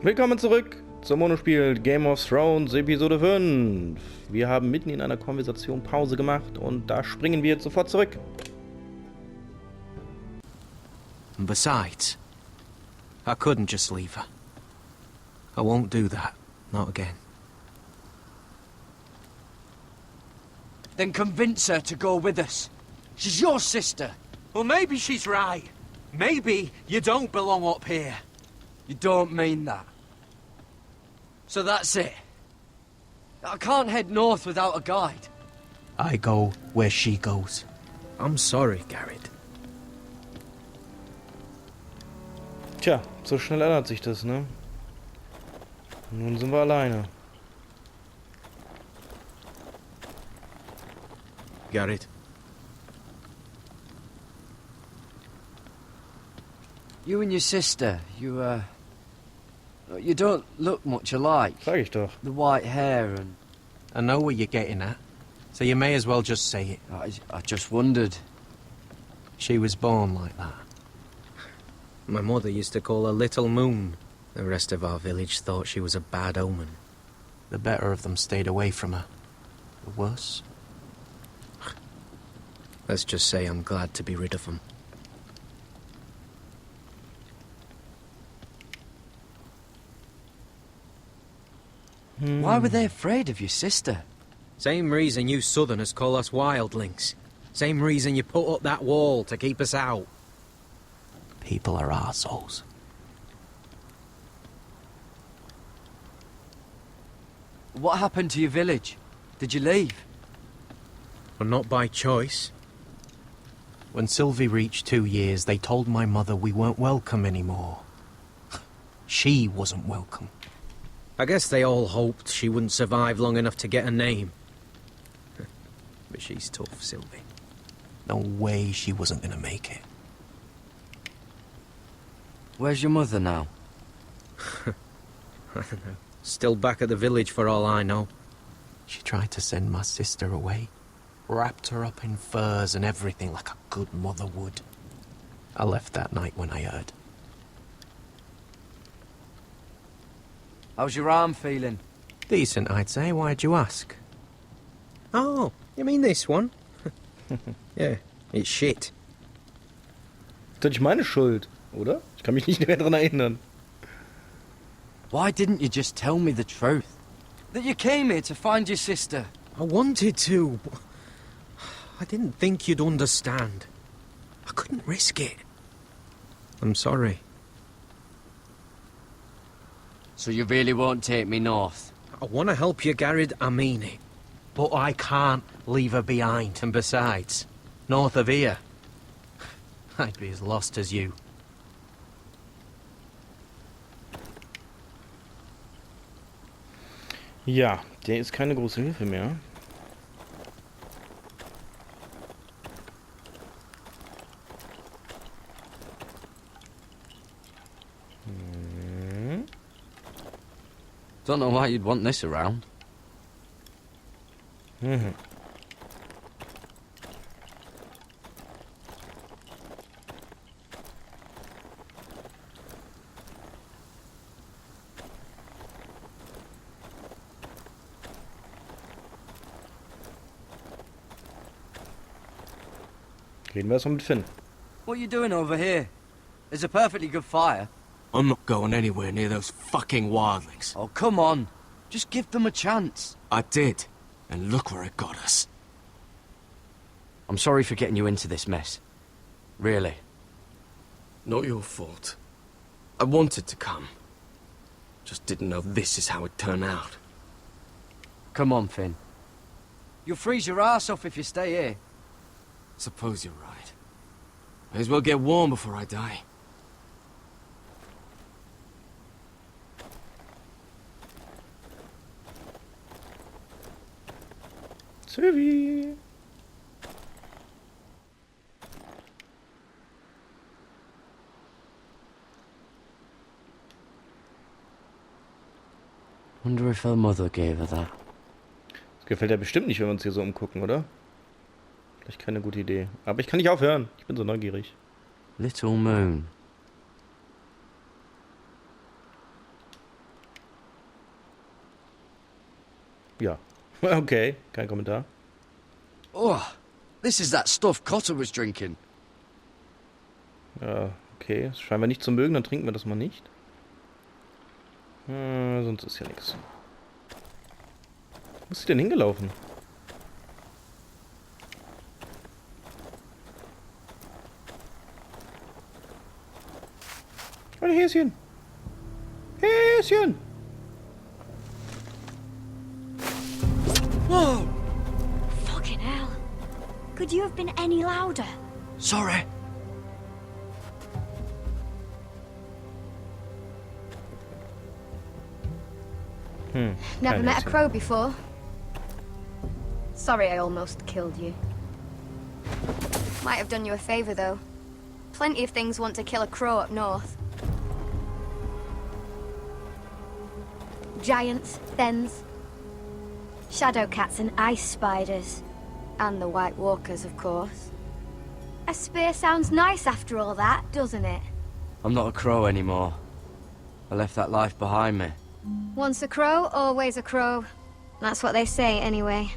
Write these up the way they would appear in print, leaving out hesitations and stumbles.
Willkommen zurück zum Monospiel Game of Thrones Episode 5. Wir haben mitten in einer Konversation Pause gemacht und da springen wir jetzt sofort zurück. And besides, I couldn't just leave her. I won't do that. Not again. Then convince her to go with us. She's your sister. Well, maybe she's right. Maybe you don't belong up here. You don't mean that. So that's it. I can't head north without a guide. I go where she goes. I'm sorry, Garrett. Tja, so schnell ändert sich das, ne? Nun sind wir alleine. Garrett. You and your sister, you don't look much alike. Sag ich doch. The white hair and... I know what you're getting at, so you may as well just say it. I just wondered. She was born like that. My mother used to call her Little Moon. The rest of our village thought she was a bad omen. The better of them stayed away from her. The worse? Let's just say I'm glad to be rid of them. Why were they afraid of your sister? Same reason you Southerners call us wildlings. Same reason you put up that wall to keep us out. People are arseholes. What happened to your village? Did you leave? But not by choice. When Sylvie reached 2 years, they told my mother we weren't welcome anymore. She wasn't welcome. I guess they all hoped she wouldn't survive long enough to get a name. But she's tough, Sylvie. No way she wasn't gonna make it. Where's your mother now? I don't know. Still back at the village for all I know. She tried to send my sister away. Wrapped her up in furs and everything like a good mother would. I left that night when I heard. How's your arm feeling? Decent, I'd say. Why'd you ask? Oh, you mean this one? Yeah, it's shit. Das ist doch nicht meine Schuld, oder? Ich kann mich nicht mehr daran erinnern. Why didn't you just tell me the truth? That you came here to find your sister? I wanted to, but I didn't think you'd understand. I couldn't risk it. I'm sorry. So you really won't take me north? I want to help you, Garrett, I mean it. But I can't leave her behind. And besides, north of here, I'd be as lost as you. Ja, der ist keine große Hilfe mehr. Don't know why you'd want this around. Mhm. Reden wir erstmal mit Finn. What are you doing over here? There's a perfectly good fire. I'm not going anywhere near those fucking wildlings. Oh, come on. Just give them a chance. I did, and look where it got us. I'm sorry for getting you into this mess. Really. Not your fault. I wanted to come. Just didn't know this is how it'd turn out. Come on, Finn. You'll freeze your ass off if you stay here. Suppose you're right. May as well get warm before I die. Sylvie! Wonder if her mother gave her that. Das gefällt ja bestimmt nicht, wenn wir uns hier so umgucken, oder? Vielleicht keine gute Idee. Aber ich kann nicht aufhören. Ich bin so neugierig. Little Moon. Ja. Okay, kein Kommentar. Oh, this is that stuff Cotter was drinking. Ja, okay. Das scheinen wir nicht zu mögen, dann trinken wir das mal nicht. Sonst ist ja nichts. Wo ist sie denn hingelaufen? Ein Häschen! Häschen! Whoa! Fucking hell. Could you have been any louder? Sorry. Never kein met a Häschen. crow before. Sorry I almost killed you. Might have done you a favour though. Plenty of things want to kill a crow up north. Giants, thens, shadow cats and ice spiders. And the White Walkers, of course. A spear sounds nice after all that, doesn't it? I'm not a crow anymore. I left that life behind me. Once a crow, always a crow. That's what they say, anyway.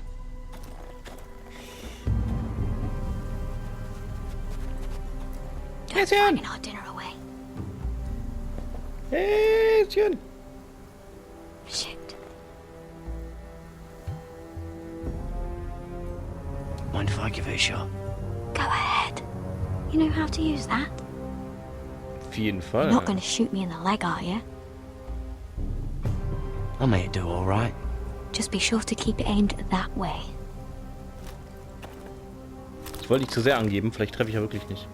Don't Häschen! frighten our dinner away. Häschen! Shit. Mind if I give it a shot? Go ahead. You know how to use that? Auf jeden Fall. You're not going to shoot me in the leg, are you? I may do all right. Just be sure to keep it aimed that way. Ich wollte nicht zu sehr angeben, vielleicht treffe ich ja wirklich nicht.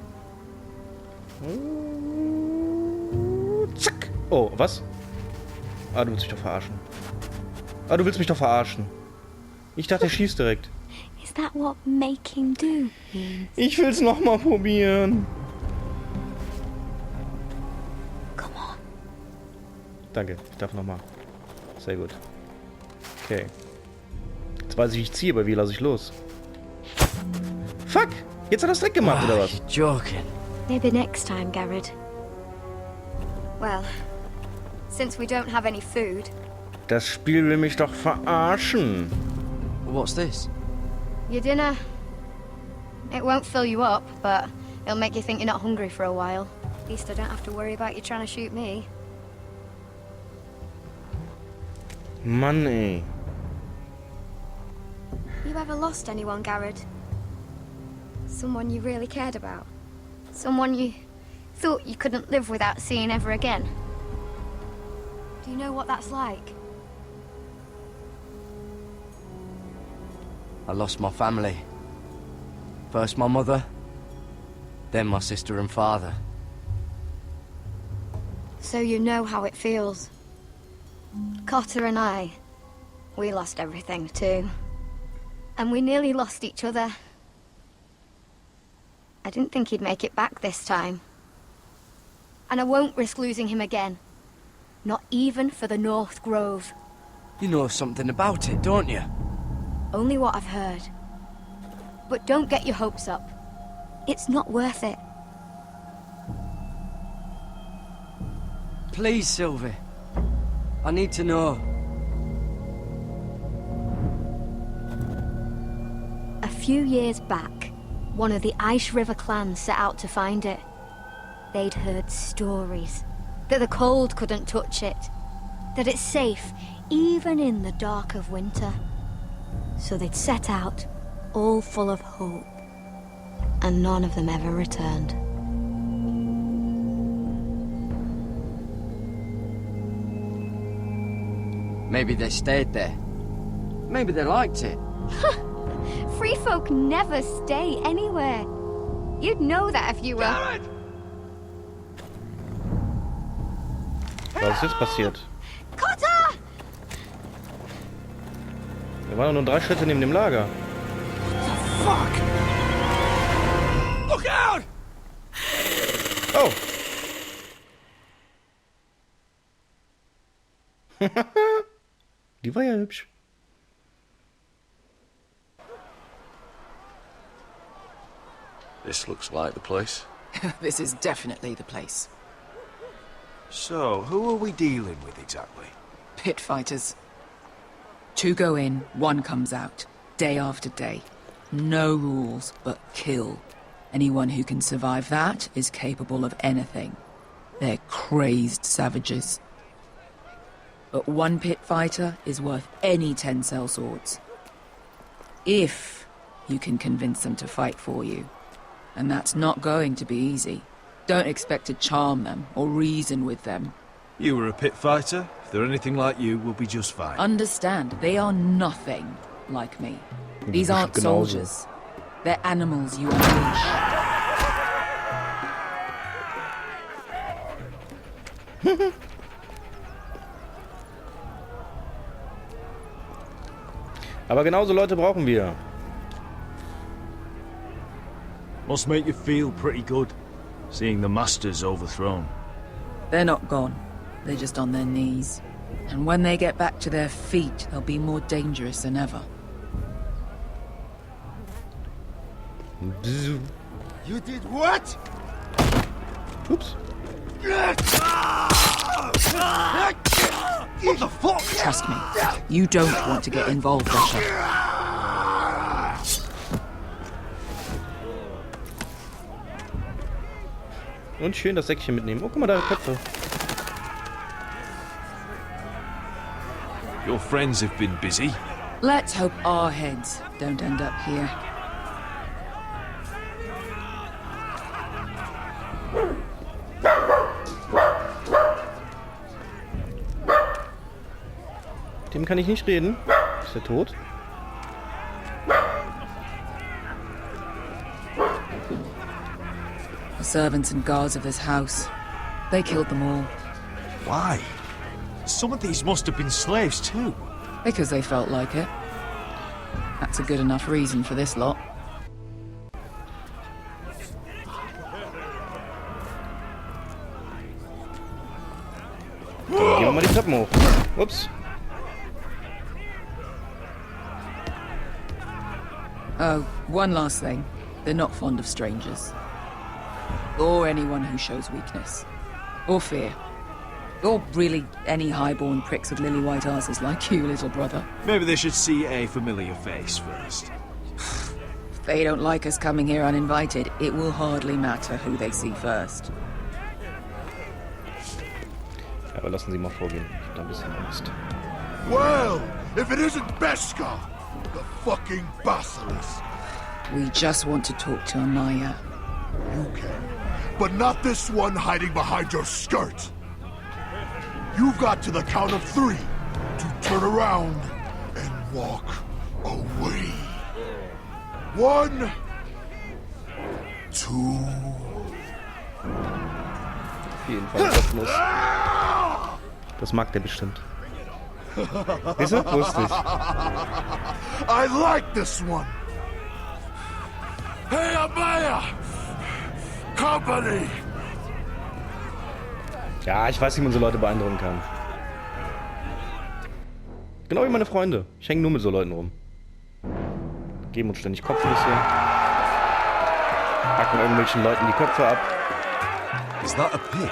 Zack! Oh, was? Ah, du willst mich doch verarschen. Ah, du willst mich doch verarschen. Ich dachte, er schießt direkt. Is that what make him do means? Ich will's nochmal probieren. Come on. Danke, ich darf nochmal. Sehr gut. Okay. Jetzt weiß ich, wie ich ziehe, aber wie lasse ich los? Fuck! Jetzt hat er es direkt gemacht, oder was? You're joking. Maybe next time, Garrett. Well, since we don't have any food, Das Spiel will mich doch verarschen. What's this? your dinner. It won't fill you up, but it'll make you think you're not hungry for a while. At least I don't have to worry about you trying to shoot me. Mann, ey. You ever lost anyone, Garrett? Someone you really cared about? Someone you thought you couldn't live without seeing ever again? Do you know what that's like? I lost my family. First my mother, then my sister and father. So you know how it feels. Cotter and I, we lost everything too. And we nearly lost each other. I didn't think he'd make it back this time. And I won't risk losing him again. Not even for the North Grove. You know something about it, don't you? Only what I've heard. But don't get your hopes up. It's not worth it. Please, Sylvie. I need to know. A few years back, one of the Ice River clans set out to find it. They'd heard stories that the cold couldn't touch it, that it's safe even in the dark of winter. So they'd set out, all full of hope, and none of them ever returned. Maybe they stayed there. Maybe they liked it. Free folk never stay anywhere. You'd know that if you were... Was ist jetzt passiert? Cotter! Wir waren nur 3 Schritte neben dem Lager. Fuck! Look out! Oh! Die war ja hübsch. This looks like the place. This is definitely the place. So, who are we dealing with exactly? Pit fighters. 2 go in, 1 comes out. Day after day. No rules, but kill. Anyone who can survive that is capable of anything. They're crazed savages. But 1 pit fighter is worth any 10 sellswords. If you can convince them to fight for you. And that's not going to be easy. Don't expect to charm them or reason with them. You were a pit fighter. If they're anything like you, we'll be just fine. Understand, they are nothing like me. These aren't soldiers. They're animals you unleash. Aber genauso Leute brauchen wir. Must make you feel pretty good, seeing the masters overthrown. They're not gone. They're just on their knees. And when they get back to their feet, they'll be more dangerous than ever. You did what? Oops. What the fuck? Trust me, you don't want to get involved, Russia. Und schön das Säckchen mitnehmen. Oh, guck mal, da Köpfe. Your friends have been busy. Let's hope our heads don't end up here. Mit dem kann ich nicht reden. Ist er tot? The servants and guards of this house. They killed them all. Why? Some of these must have been slaves too. Because they felt like it. That's a good enough reason for this lot. Dann gehen wir mal die Treppen hoch. Ups. Oh, one last thing. They're not fond of strangers. Or anyone who shows weakness. Or fear. Or really any highborn pricks with lily white asses like you, little brother. Maybe they should see a familiar face first. If they don't like us coming here uninvited, it will hardly matter who they see first. Ja, aber lassen Sie mal vorgehen. Ich hab da ein bisschen Angst. Well, if it isn't Beskar, the fucking basilisk. We just want to talk to Anaya. You can, but not this one hiding behind your skirt. You've got to the count of 3 to turn around and walk away. 1, 2. Auf jeden Fall kostenlos. Das mag der bestimmt. Ist er? Lustig. I like this one. Hey, Amaya! Company! Ja, ich weiß, wie man so Leute beeindrucken kann. Genau wie meine Freunde. Ich hänge nur mit so Leuten rum. Geben uns ständig Kopfnüsse. Hacken irgendwelchen Leuten die Köpfe ab. Is that a pit?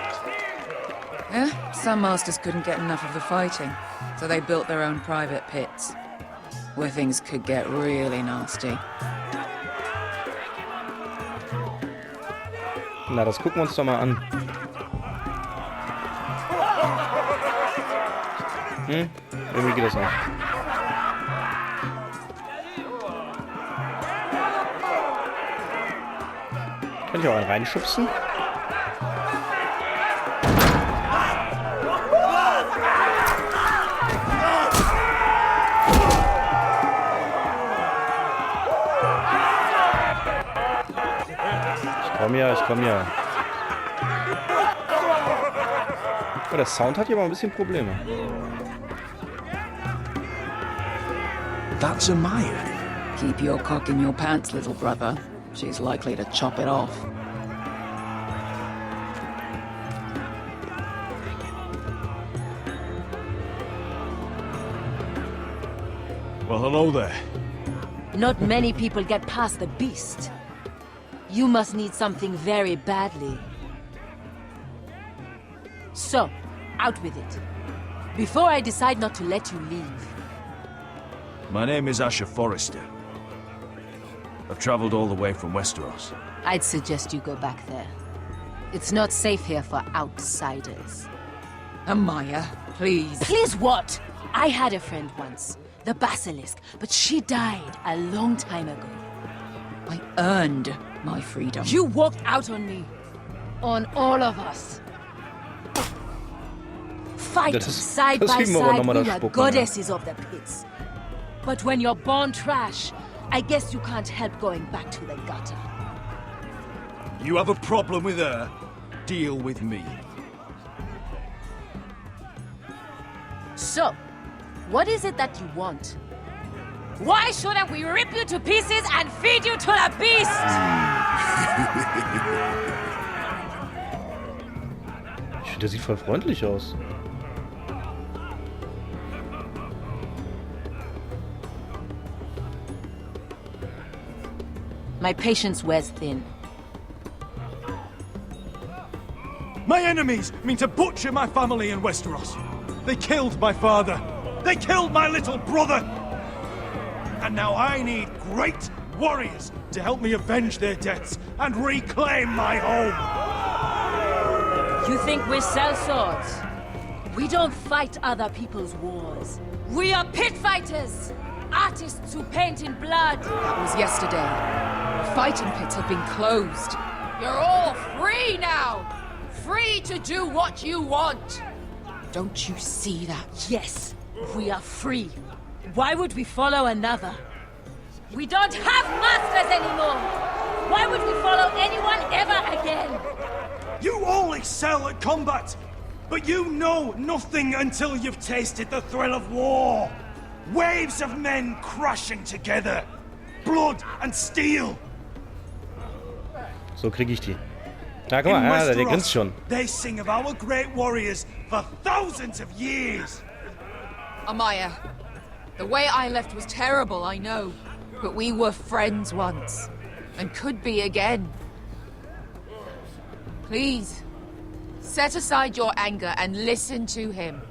Yeah, some masters couldn't get enough of the fighting, so they built their own private pits, where things could get really nasty. Na, das gucken wir uns doch mal an. Irgendwie geht das nicht. Kann ich auch einen reinschubsen? Ich komm ja. Oh, der Sound hat hier aber ein bisschen Probleme. That's Amaya. Keep your cock in your pants, little brother. She's likely to chop it off. Well, hello there. Not many people get past the beast. You must need something very badly. So, out with it. Before I decide not to let you leave. My name is Asher Forrester. I've traveled all the way from Westeros. I'd suggest you go back there. It's not safe here for outsiders. Amaya, please. Please what? I had a friend once, the Basilisk, but she died a long time ago. I earned my freedom. You walked out on me. On all of us. Fight side by side, we were goddesses of the pits. But when you're born trash, I guess you can't help going back to the gutter. You have a problem with her? Deal with me. So, what is it that you want? Why shouldn't we rip you to pieces and feed you to the beast? Ich finde, der sieht voll freundlich aus. My patience wears thin. My enemies mean to butcher my family in Westeros. They killed my father. They killed my little brother. And now I need great warriors to help me avenge their deaths and reclaim my home. You think we sell swords? We don't fight other people's wars. We are pit fighters! Artists who paint in blood! That was yesterday. Fighting pits have been closed. You're all free now! Free to do what you want! Don't you see that? Yes, we are free. Why would we follow another? We don't have masters anymore! Why would we follow anyone ever again? You all excel at combat, but you know nothing until you've tasted the thrill of war. Waves of men crashing together. Blood and steel. So krieg ich die. Ja, guck mal, der grinst schon. They sing of our great warriors for thousands of years. Amaya, the way I left was terrible, I know. But we were friends once. And could be again. Please, set aside your anger and listen to him.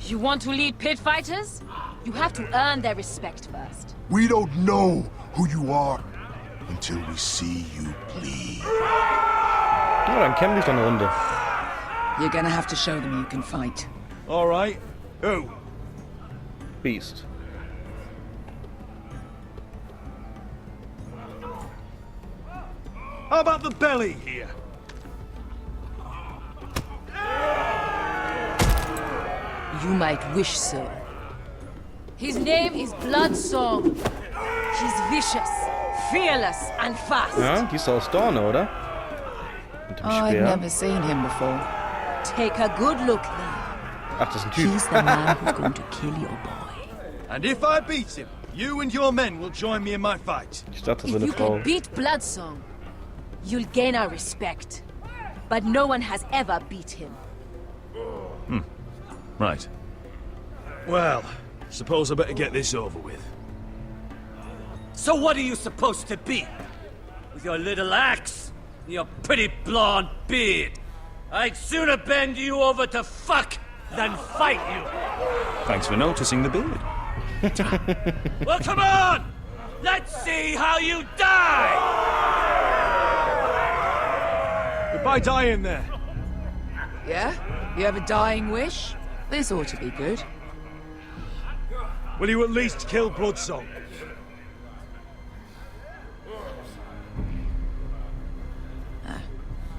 You want to lead pit fighters? You have to earn their respect first. We don't know who you are until we see you bleed. Ja, dann kämpfen wir doch eine Runde. You're gonna have to show them you can fight. All right. Who? Beast. How about the belly here? You might wish so. His name is Bloodsong. He's vicious, fearless, and fast. Ja, die ist aus Dorne, oder? Mit dem I've Speer. never seen him before. Take a good look there. Ach, das ist ein Typ. He's the man who's going to kill your boy. And if I beat him, you and your men will join me in my fight. Ich dachte, so If eine you Frau. can beat Bloodsong, you'll gain our respect. But no one has ever beat him. Right. Well, suppose I better get this over with. So what are you supposed to be? With your little axe and your pretty blonde beard? I'd sooner bend you over to fuck than fight you. Thanks for noticing the beard. Well, come on! Let's see how you die! Goodbye dying there. Yeah? You have a dying wish? This ought to be good. Will you at least kill Bloodsong?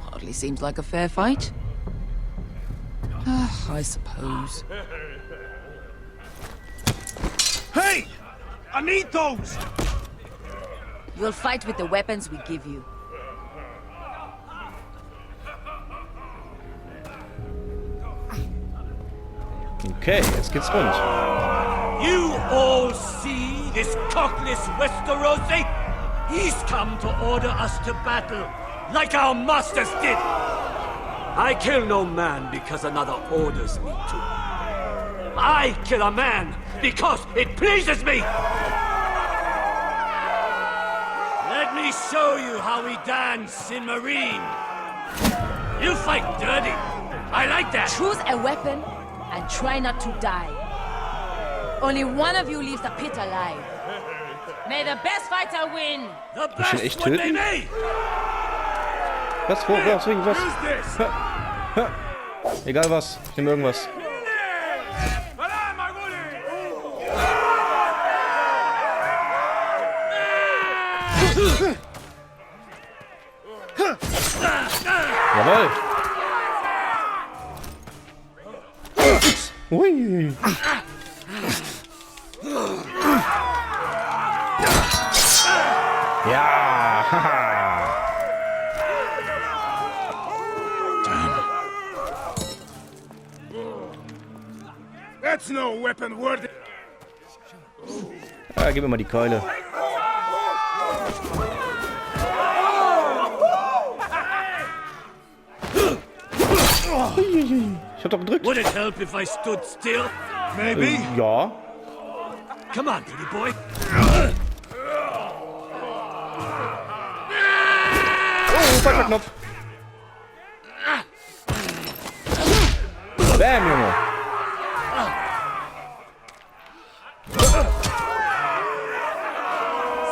Hardly seems like a fair fight. I suppose. Hey! I need those! You'll fight with the weapons we give you. Okay, jetzt geht's rund. You all see this cockless Westerosi? He's come to order us to battle, like our masters did. I kill no man because another orders me to. I kill a man because it pleases me! Let me show you how we dance in Marine. You fight dirty. I like that. Choose a weapon and try not to die. only one of you leaves the pit alive. May the best fighter win. The Ich will best echt would be töten? me. Was? Wo? Was? Was? Egal was. Ich nehme irgendwas. Jawohl. Ui. Ja. Haha. That's no weapon worthy. Ja, gib mir mal die Keule. Ich hab doch gedrückt. Would it help if I stood still? Maybe. Ja. Come on, pretty boy. Oh, falscher Knopf. Bam, Junge.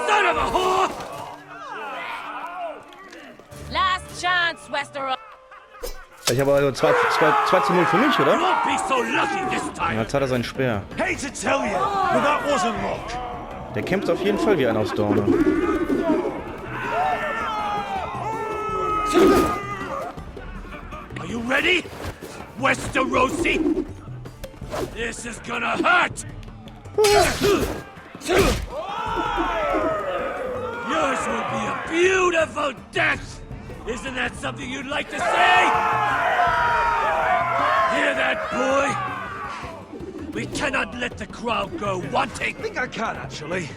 Son of a whore! Last chance, Westeros. Ich habe also 2:0 für mich, oder? You won't be so lucky this time. Jetzt hat er seinen Speer. Hate to tell you, but that wasn't luck. Der kämpft auf jeden Fall wie einer aus Dorne. Are you ready? Westerosi? This is gonna hurt! Yours will be a beautiful death! Isn't that something you'd like to say? Hear that, boy? We cannot let the crowd go wanting! I think I can, actually.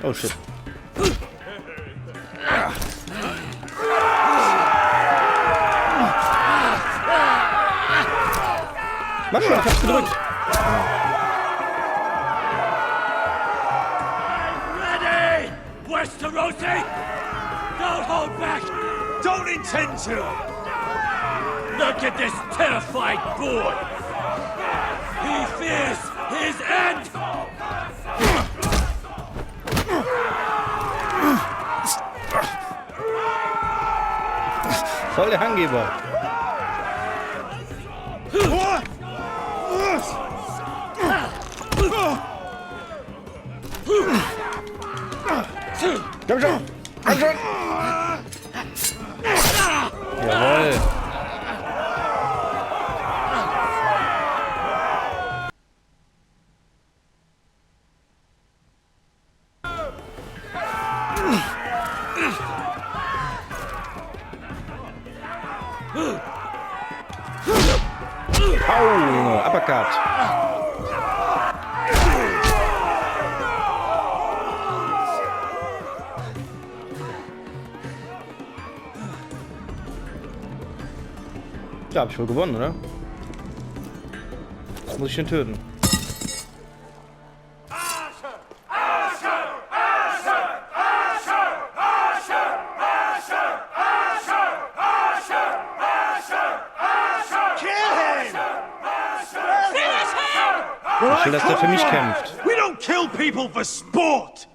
Oh shit. Mach schon, ich hab's gedrückt. Ready! Westerosi! Don't hold back! Don't intend to. Look at this terrified boy! He fears his end! Voll der Angeber. Komm schon! Komm schon! Jawohl! Au! Uppercut! Ja, hab ich wohl gewonnen, oder? Muss ich den töten? Ich will, dass der für mich kämpft. We don't kill people for sport.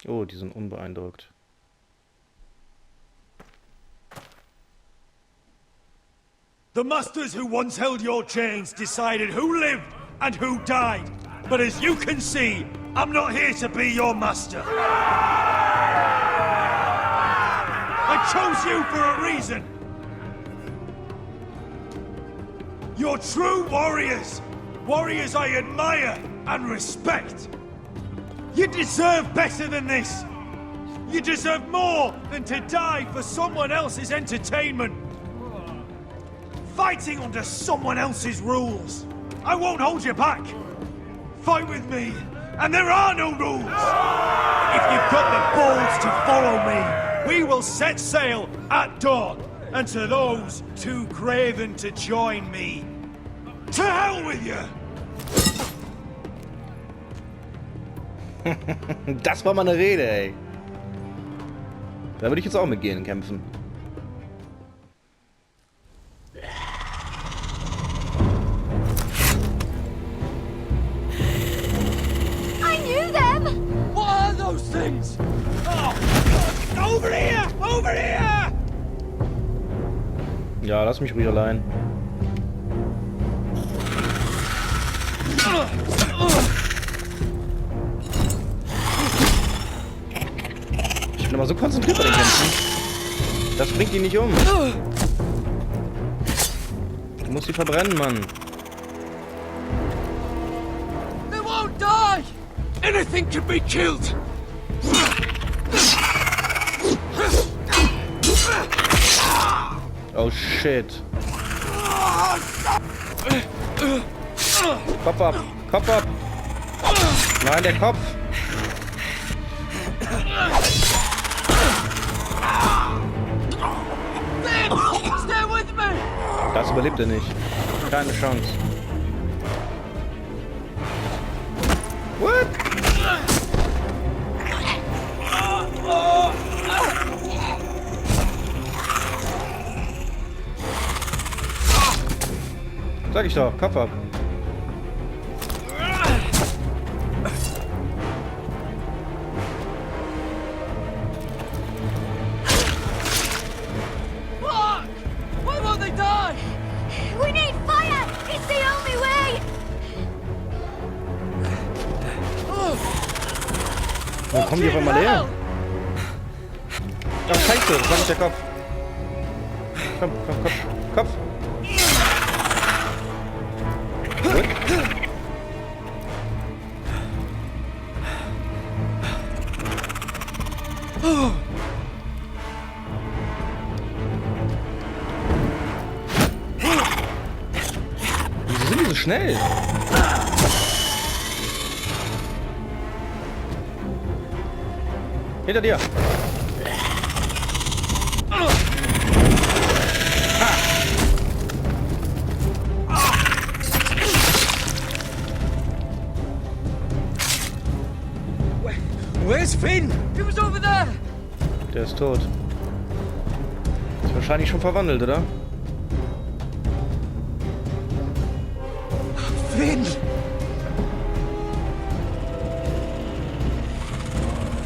Oh, die sind unbeeindruckt. The masters who once held your chains decided who lived and who died. But as you can see, I'm not here to be your master. I chose you for a reason. You're true warriors. Warriors I admire and respect. You deserve better than this. You deserve more than to die for someone else's entertainment. Fighting under someone else's rules. I won't hold you back. Fight with me, and there are no rules. If you've got the balls to follow me, we will set sail at dawn. And to those too craven to join me, to hell with you! Das war mal eine Rede, ey. Da würde ich jetzt auch mitgehen kämpfen. I knew them! What are those things? Oh, over here! Over here! Ja, lass mich ruhig allein. Ich bin immer so konzentriert bei den Kämpfen. Das bringt ihn nicht um. Du musst sie verbrennen, Mann. They won't die! Anything can be killed! Oh shit. Kopf ab! Kopf ab! Nein, der Kopf! Stay with me! Das überlebt er nicht. Keine Chance. What? Sag ich doch, Kopf ab. Fuck! Why won't they die? We need fire! It's the only way! Wo kommen die auf einmal her? Ach, scheiße, das war nicht der Kopf. Komm, komm, Kopf. Kopf. Gut. Wieso sind die so schnell? Hinter dir! Where's Finn? He was over there! Der ist tot. Ist wahrscheinlich schon verwandelt, oder? Finn!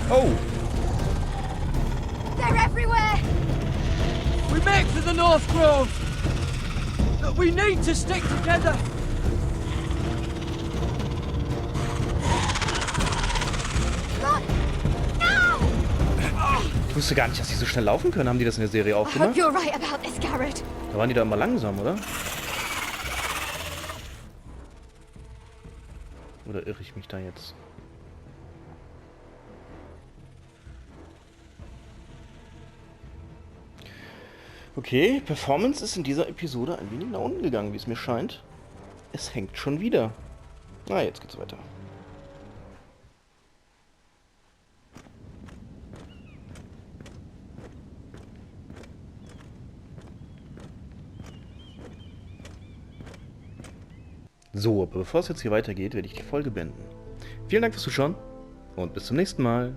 Oh! They're everywhere! We make for the North Grove! But we need to stick together! Ich wusste gar nicht, dass die so schnell laufen können. Haben die das in der Serie I hope aufgemacht? you're right about this, Garrett. Da waren die da immer langsam, oder? Oder irre ich mich da jetzt? Okay, Performance ist in dieser Episode ein wenig nach unten gegangen, wie es mir scheint. Es hängt schon wieder. Na, jetzt geht's weiter. So, aber bevor es jetzt hier weitergeht, werde ich die Folge beenden. Vielen Dank fürs Zuschauen und bis zum nächsten Mal.